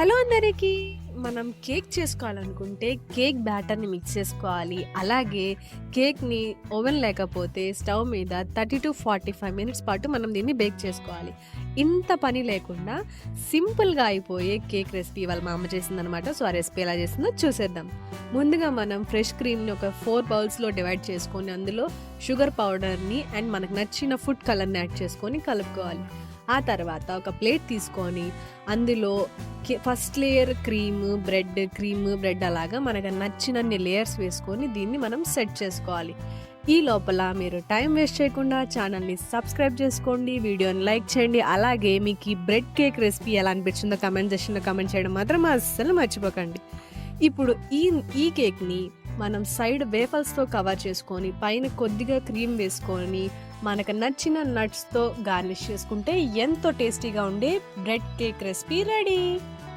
Hello అందరికీ! మనం cake చేసుకోవాలనుకుంటే కేక్ బ్యాటర్‌ని మిక్స్ చేసుకోవాలి. అలాగే కేక్‌ని ఓవెన్ లేకపోతే స్టవ్ మీద 30-45 మినిట్స్ పాటు మనం దీన్ని బేక్ చేసుకోవాలి. ఇంత పని లేకుండా సింపుల్‌గా అయిపోయే కేక్ రెసిపీ వాళ్ళ మా అమ్మ చేసిందనమాట. సో, ఆ రెసిపీ ఎలా చేసిందో చూసేద్దాం. ముందుగా మనం ఫ్రెష్ క్రీమ్‌ని ఒక 4 బౌల్స్‌లో డివైడ్ చేసుకొని అందులో షుగర్ పౌడర్‌ని అండ్ మనకు నచ్చిన ఫుడ్ కలర్‌ని యాడ్ చేసుకొని కలుపుకోవాలి. ఆ తర్వాత ఒక ప్లేట్ తీసుకొని అందులో ఫస్ట్ లేయర్ క్రీమ్, బ్రెడ్ అలాగా మనకు నచ్చినన్ని లేయర్స్ వేసుకొని దీన్ని మనం సెట్ చేసుకోవాలి. ఈ లోపల మీరు టైం వేస్ట్ చేయకుండా ఛానల్‌ని సబ్స్క్రైబ్ చేసుకోండి, వీడియోని లైక్ చేయండి. అలాగే మీకు ఈ బ్రెడ్ కేక్ రెసిపీ ఎలా అనిపించిందో కామెంట్ సెక్షన్‌లో కామెంట్ చేయడం మాత్రం అస్సలు మర్చిపోకండి. ఇప్పుడు ఈ కేక్‌ని మనం సైడ్ వేఫల్స్‌తో కవర్ చేసుకొని పైన కొద్దిగా క్రీమ్ వేసుకొని మనకు నచ్చిన నట్స్‌తో గార్నిష్ చేసుకుంటే ఎంతో టేస్టీగా ఉండే బ్రెడ్ కేక్ రెసిపీ రెడీ.